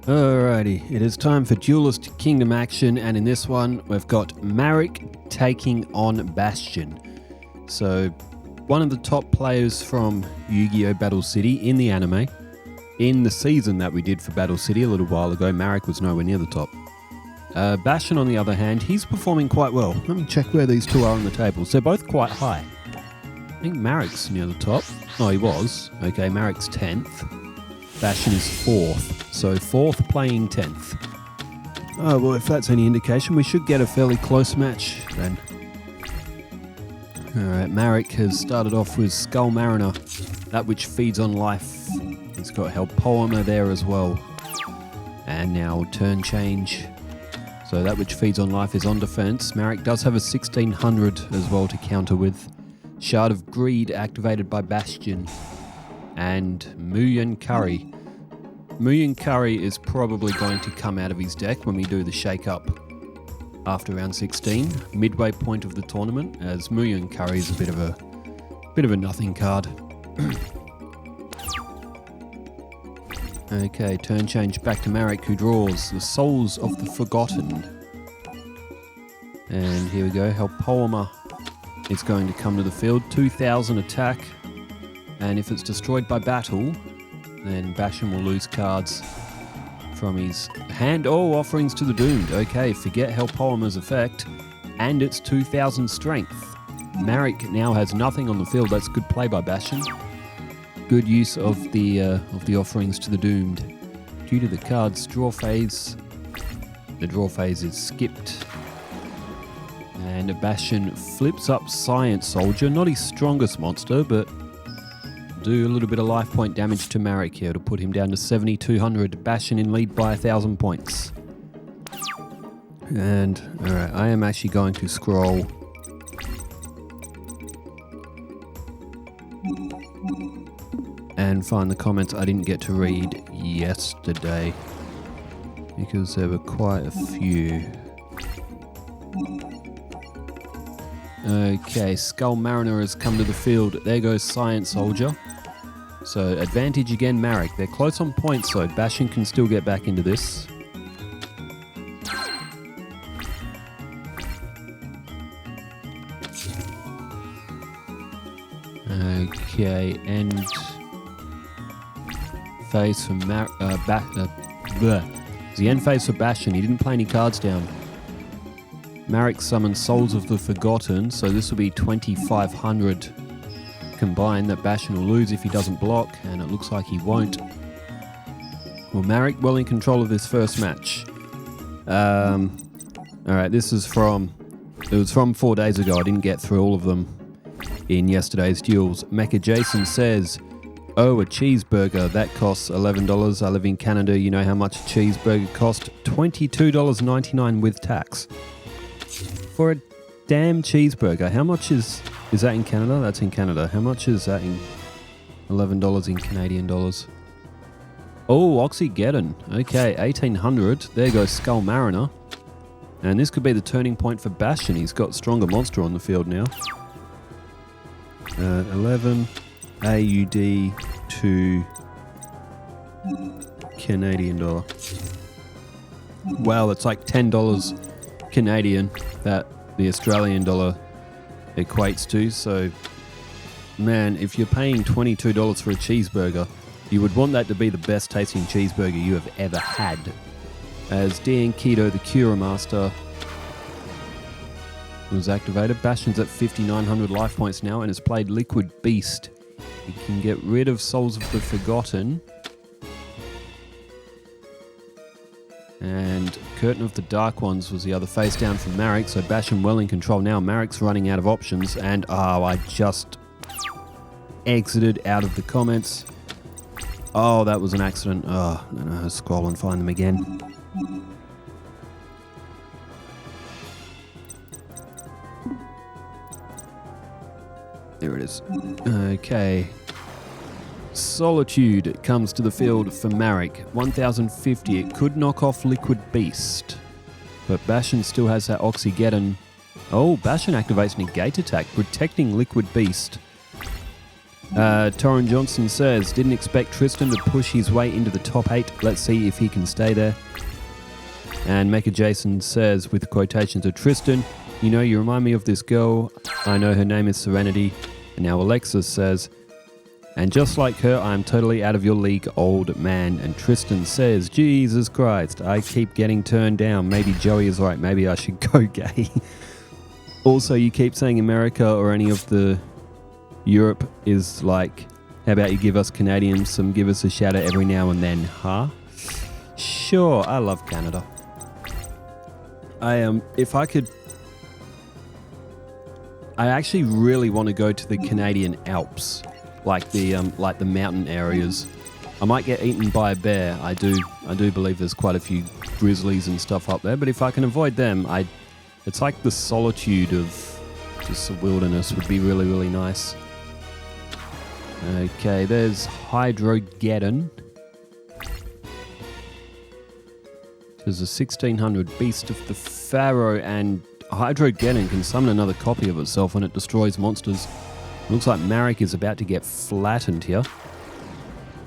Alrighty, it is time for Duelist Kingdom action, and in this one we've got Marik taking on Bastion. So, one of the top players from Yu-Gi-Oh! Battle City in the anime. In the season that we did for Battle City a little while ago, Marik was nowhere near the top. Bastion, on the other hand, he's performing quite well. Let me check where these two are on the table. So both quite high. I think Marik's near the top. Oh, he was. Okay, Marik's 10th. Bastion is 4th. So 4th playing 10th. Oh, well, if that's any indication, we should get a fairly close match then. Alright, Marik has started off with Skull Mariner, that which feeds on life. He's got Help Poemer there as well. And now turn change. So that which feeds on life is on defense. Marik does have a 1600 as well to counter with. Shard of Greed activated by Bastion. And Muyan Curry. Muyan Curry is probably going to come out of his deck when we do the shake-up after round 16, midway point of the tournament, as Muyan Curry is a bit of a nothing card. Okay, turn change back to Marik, who draws the Souls of the Forgotten. And here we go, Help Poemer is going to come to the field, 2000 attack, and if it's destroyed by battle, then Bastion will lose cards from his hand. Oh, Offerings to the Doomed. Okay, forget Help Poemer's effect, and it's 2000 strength. Marik now has nothing on the field. That's good play by Bastion. Good use of the Offerings to the Doomed. Due to the card's draw phase, the draw phase is skipped. And Bastion flips up Science Soldier. Not his strongest monster, but do a little bit of life point damage to Marik here to put him down to 7200. Bastion in lead by 1000 points. And alright, I am actually going to scroll and find the comments I didn't get to read yesterday, because there were quite a few. Okay, Skull Mariner has come to the field. There goes Science Soldier. So advantage again, Marik. They're close on points, so Bastion can still get back into this. Okay, end phase for the end phase for Bastion. He didn't play any cards down. Marik summons Souls of the Forgotten, so this will be 2500 combined that Bastion will lose if he doesn't block, and it looks like he won't. Well, Marik well in control of this first match. Alright, it was from 4 days ago. I didn't get through all of them in yesterday's duels. Mecha Jason says, oh, a cheeseburger, that costs $11. I live in Canada. You know how much a cheeseburger costs? $22.99 with tax. For a damn cheeseburger. How much is that in Canada? That's in Canada. How much is that in $11 in Canadian dollars? Oh, Oxygeddon. Okay, 1800. There goes Skull Mariner. And this could be the turning point for Bastion. He's got stronger monster on the field now. 11 AUD to Canadian dollar. Wow, it's like $10 Canadian that the Australian dollar equates to. So, man, if you're paying $22 for a cheeseburger, you would want that to be the best tasting cheeseburger you have ever had. As Dan Keto, the Cura Master, was activated. Bastion's at 5,900 life points now and has played Liquid Beast. He can get rid of Souls of the Forgotten. And Curtain of the Dark Ones was the other face down from Marik, so Bastion well in control now. Marik's running out of options, and I just exited out of the comments. Oh, that was an accident. Oh, no, scroll and find them again. There it is. Okay. Solitude comes to the field for Marik. 1050. It could knock off Liquid Beast. But Bastion still has that Oxygeddon. Oh, Bastion activates Negate Attack, protecting Liquid Beast. Torrin Johnson says, didn't expect Tristan to push his way into the top 8. Let's see if he can stay there. And Mecha Jason says, with quotations of Tristan, you know, you remind me of this girl. I know her name is Serenity. And now Alexis says, and just like her, I am totally out of your league, old man. And Tristan says, Jesus Christ, I keep getting turned down. Maybe Joey is right. Maybe I should go gay. Also, you keep saying America or any of the Europe is like, how about you give us Canadians give us a shout out every now and then, huh? Sure, I love Canada. If I could, I actually really want to go to the Canadian Alps, like the mountain areas. I might get eaten by a bear. I do believe there's quite a few grizzlies and stuff up there, but if I can avoid them, it's like the solitude of just the wilderness would be really, really nice. Okay, there's Hydrogeddon. There's a 1600 Beast of the Pharaoh, and Hydrogeddon can summon another copy of itself when it destroys monsters. Looks like Marik is about to get flattened here.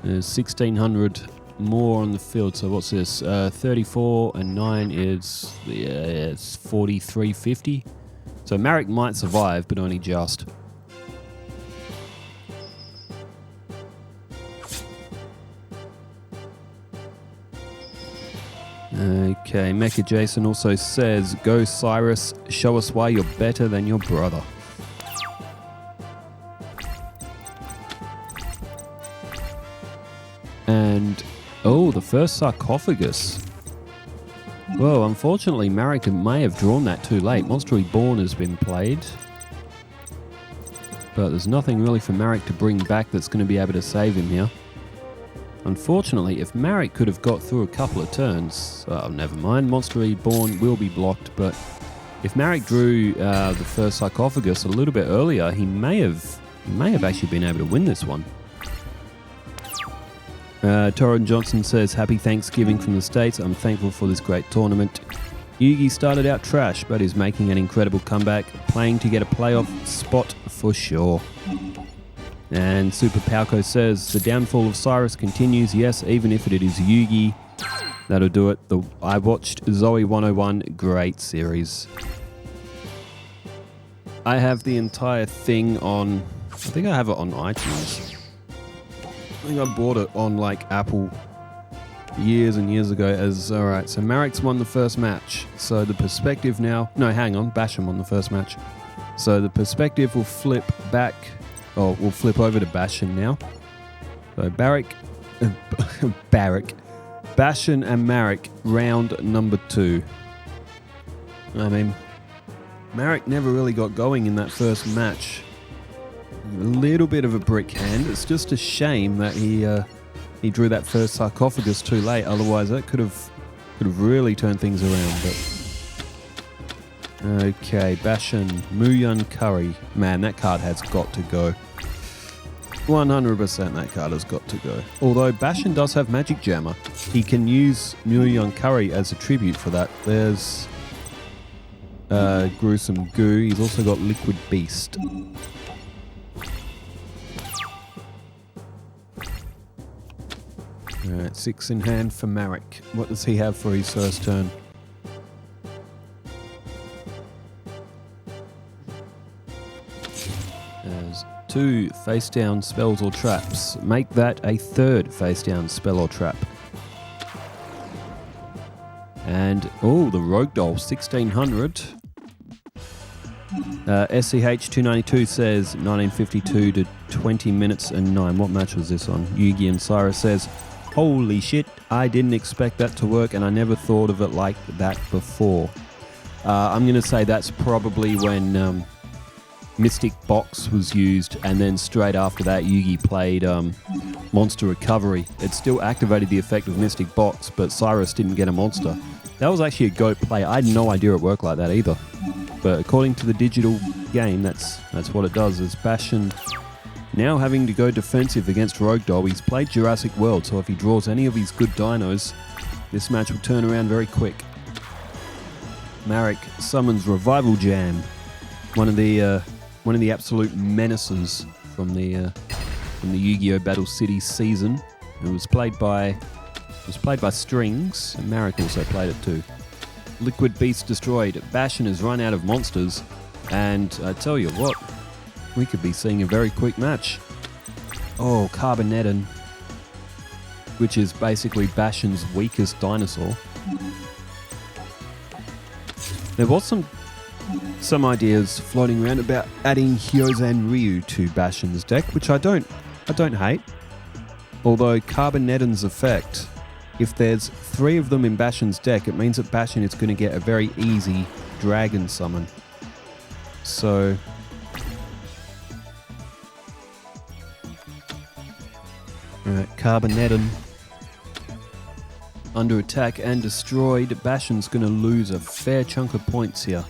There's 1600 more on the field, so what's this? 34 and 9 is it's 4350. So Marik might survive, but only just. Okay, Mecha Jason also says, go Cyrus, show us why you're better than your brother. And, oh, the first sarcophagus. Well, unfortunately, Marik may have drawn that too late. Monster Reborn has been played. But there's nothing really for Marik to bring back that's going to be able to save him here. Unfortunately, if Marik could have got through a couple of turns, never mind, Monster Reborn will be blocked, but if Marik drew the first sarcophagus a little bit earlier, he may have actually been able to win this one. Torrin Johnson says, happy Thanksgiving from the States. I'm thankful for this great tournament. Yugi started out trash, but is making an incredible comeback, playing to get a playoff spot for sure. And Super Palco says, the downfall of Cyrus continues. Yes, even if it is Yugi, that'll do it. I watched Zoe 101, great series. I have the entire thing on, I think I have it on iTunes. I think I bought it on like Apple years and years ago as, alright, so Marik's won the first match. So the perspective now, no, hang on, Bastion won the first match. So the perspective will flip back. Oh, we'll flip over to Bastion now. So Bastion and Marik, round number 2. I mean, Marik never really got going in that first match. A little bit of a brick hand. It's just a shame that he drew that first sarcophagus too late. Otherwise, that could have really turned things around. But okay, Bastion, Muyun Curry. Man, that card has got to go. 100% that card has got to go. Although Bastion does have Magic Jammer. He can use Muyun Curry as a tribute for that. There's Gruesome Goo. He's also got Liquid Beast. Alright, 6 in hand for Marik. What does he have for his first turn? There's 2 face down spells or traps. Make that a 3rd face down spell or trap. And, oh, the Rogue Doll, 1600. SCH292 says 1952 to 20 minutes and 9. What match was this on? Yugi and Cyrus says, holy shit, I didn't expect that to work and I never thought of it like that before. I'm going to say that's probably when Mystic Box was used, and then straight after that Yugi played Monster Recovery. It still activated the effect of Mystic Box, but Cyrus didn't get a monster. That was actually a GOAT play. I had no idea it worked like that either. But according to the digital game, that's what it does. Is Bastion now having to go defensive against Rogue Doll. He's played Jurassic World, so if he draws any of his good dinos, this match will turn around very quick. Marik summons Revival Jam, one of the absolute menaces from the from the Yu-Gi-Oh! Battle City season. It was played by Strings, and Marik also played it too. Liquid Beast destroyed. Bastion has run out of monsters, and I tell you what, we could be seeing a very quick match. Oh, Carboneddon, which is basically Bastion's weakest dinosaur. There was some ideas floating around about adding Hyozan Ryu to Bastion's deck, which I don't hate. Although Carboneddon's effect, if there's 3 of them in Bastion's deck, it means that Bastion is going to get a very easy dragon summon. So alright, Carboneddon under attack and destroyed. Bastion's going to lose a fair chunk of points here.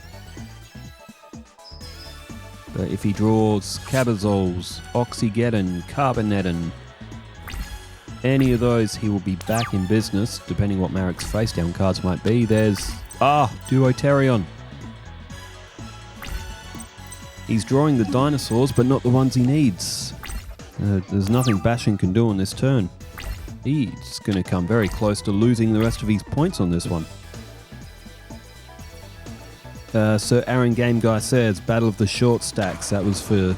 But if he draws Cabazols, Oxygeddon, Carboneddon, any of those, he will be back in business, depending what Marik's face down cards might be. There's Duoterion. He's drawing the dinosaurs, but not the ones he needs. There's nothing Bastion can do on this turn. He's going to come very close to losing the rest of his points on this one. So Aaron Game Guy says, Battle of the Short Stacks. That was for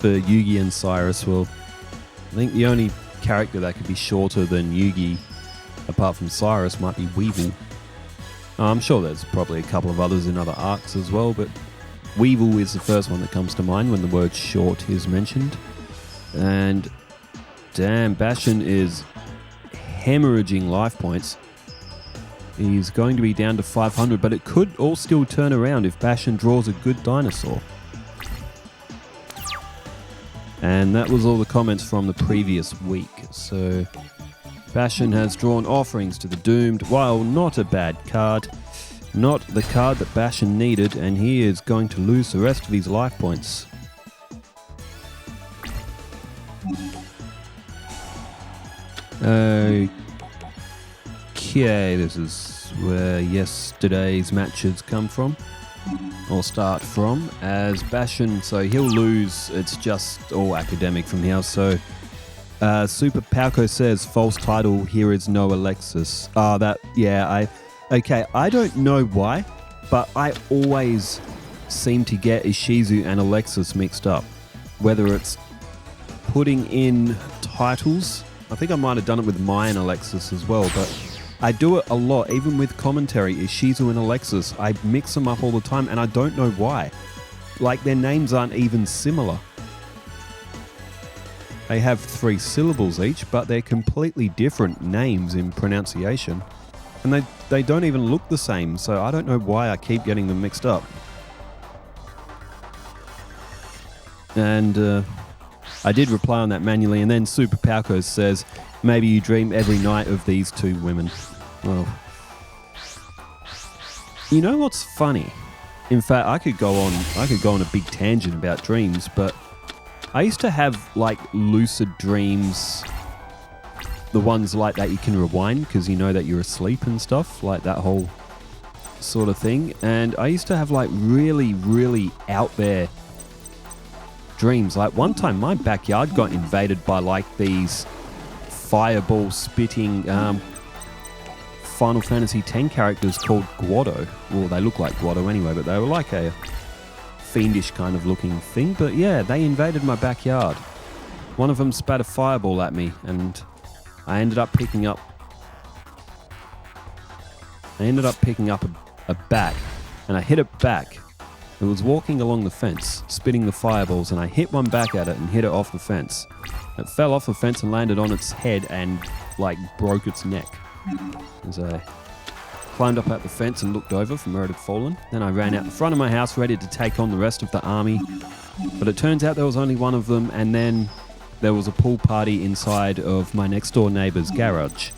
Yugi and Cyrus. Well, I think the only character that could be shorter than Yugi, apart from Cyrus, might be Weevil. I'm sure there's probably a couple of others in other arcs as well, but Weevil is the first one that comes to mind when the word short is mentioned. And damn, Bastion is hemorrhaging life points. He's going to be down to 500, but it could all still turn around if Bastion draws a good dinosaur. And that was all the comments from the previous week. So Bastion has drawn Offerings to the Doomed. While not a bad card, not the card that Bastion needed, and he is going to lose the rest of his life points. Okay, this is where yesterday's matches come from, or start from, as Bastion, so he'll lose. It's just all academic from here. So Super Palco says, false title, here is no Alexis. I don't know why, but I always seem to get Ishizu and Alexis mixed up. Whether it's putting in titles, I think I might have done it with Mai and Alexis as well, but I do it a lot, even with commentary. Ishizu and Alexis, I mix them up all the time, and I don't know why. Like, their names aren't even similar. They have 3 syllables each, but they're completely different names in pronunciation. And they don't even look the same, so I don't know why I keep getting them mixed up. And I did reply on that manually, and then Super Palco says, maybe you dream every night of these 2 women. Well, you know what's funny? In fact, I could go on a big tangent about dreams, but I used to have like lucid dreams, the ones like that you can rewind because you know that you're asleep and stuff, like that whole sort of thing. And I used to have like really, really out there dreams. Like one time my backyard got invaded by like these fireball spitting Final Fantasy X characters called Guado. Well, they look like Guado anyway, but they were like a fiendish kind of looking thing. But yeah, they invaded my backyard. One of them spat a fireball at me, and I ended up picking up a bat, and I hit it back. It was walking along the fence, spitting the fireballs, and I hit one back at it and hit it off the fence. It fell off the fence and landed on its head and like broke its neck. As I climbed up at the fence and looked over from where it had fallen. Then I ran out the front of my house ready to take on the rest of the army. But it turns out there was only one of them, and then there was a pool party inside of my next door neighbour's garage.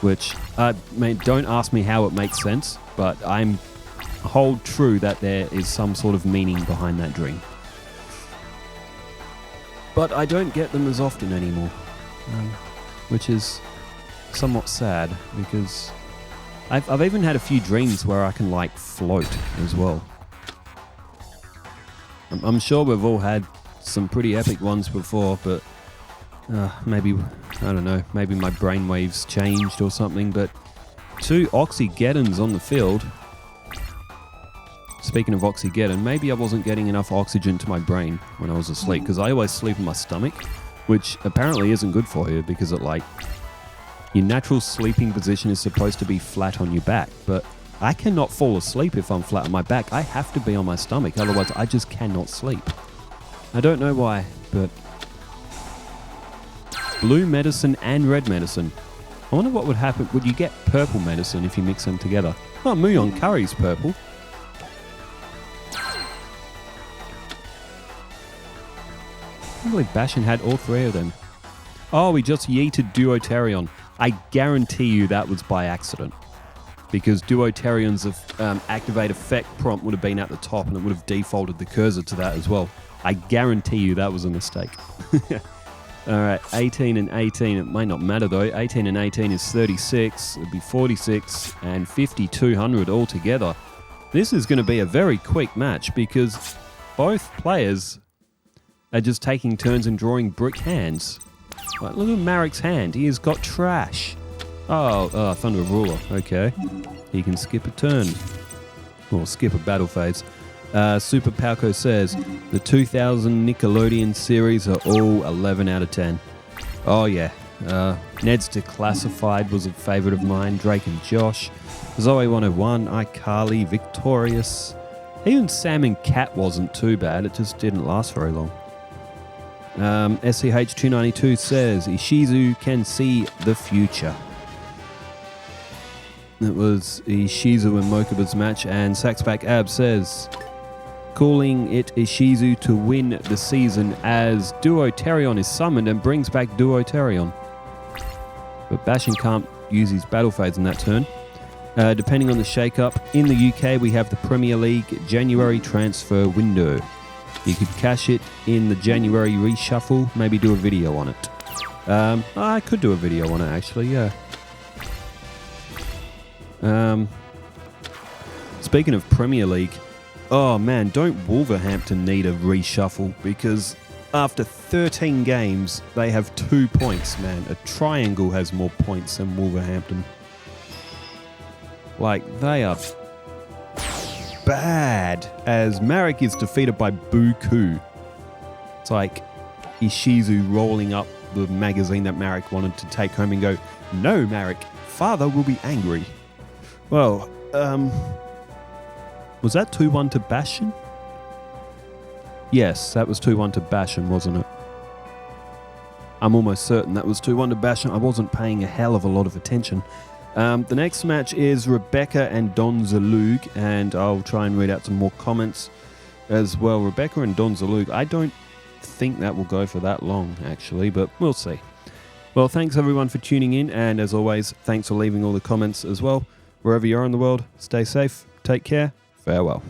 Which, don't ask me how it makes sense, but I'm hold true that there is some sort of meaning behind that dream. But I don't get them as often anymore, which is somewhat sad, because I've even had a few dreams where I can like float as well. I'm sure we've all had some pretty epic ones before, but Maybe, I don't know, maybe my brainwaves changed or something, but 2 Oxygeddons on the field. Speaking of Oxygeddon, maybe I wasn't getting enough oxygen to my brain when I was asleep, because I always sleep in my stomach, which apparently isn't good for you, because your natural sleeping position is supposed to be flat on your back, but I cannot fall asleep if I'm flat on my back. I have to be on my stomach, otherwise I just cannot sleep. I don't know why, but... Blue medicine and red medicine. I wonder what would happen. Would you get purple medicine if you mix them together? Oh, Muyon Curry's purple. I can't believe Bastion had all 3 of them. Oh, we just yeeted Duotarion. I guarantee you that was by accident. Because Duotarion's activate effect prompt would have been at the top and it would have defaulted the cursor to that as well. I guarantee you that was a mistake. Alright, 18 and 18, it might not matter though. 18 and 18 is 36, it'd be 46 and 5,200 altogether. This is going to be a very quick match because both players are just taking turns and drawing brick hands. Like, look at Marik's hand, he has got trash. Oh, Thunder of Ruler, okay. He can skip a turn. Or skip a battle phase. Super Palco says, the 2000 Nickelodeon series are all 11 out of 10. Oh yeah, Ned's Declassified was a favourite of mine, Drake and Josh, Zoe 101, iCarly, Victorious. Even Sam and Cat wasn't too bad, it just didn't last very long. SCH292 says, Ishizu can see the future. It was Ishizu and Mokuba's match, and Saxback Ab says, calling it Ishizu to win the season as Duotarion is summoned and brings back Duotarion. But Bastion can't use his battle phase in that turn. Depending on the shake-up, in the UK we have the Premier League January transfer window. You could cash it in the January reshuffle, maybe do a video on it. I could do a video on it actually, yeah. Speaking of Premier League, oh man, don't Wolverhampton need a reshuffle, because after 13 games they have 2 points, man. A triangle has more points than Wolverhampton. Like, they are bad, as Marik is defeated by Buku. It's like Ishizu rolling up the magazine that Marik wanted to take home and go, no Marik, father will be angry. Well, was that 2-1 to Bastion? Yes, that was 2-1 to Bastion, wasn't it? I'm almost certain that was 2-1 to Bastion. I wasn't paying a hell of a lot of attention. The next match is Rebecca and Don Zalug, and I'll try and read out some more comments as well. Rebecca and Don Zalug, I don't think that will go for that long, actually, but we'll see. Well, thanks everyone for tuning in, and as always, thanks for leaving all the comments as well. Wherever you are in the world, stay safe, take care, farewell.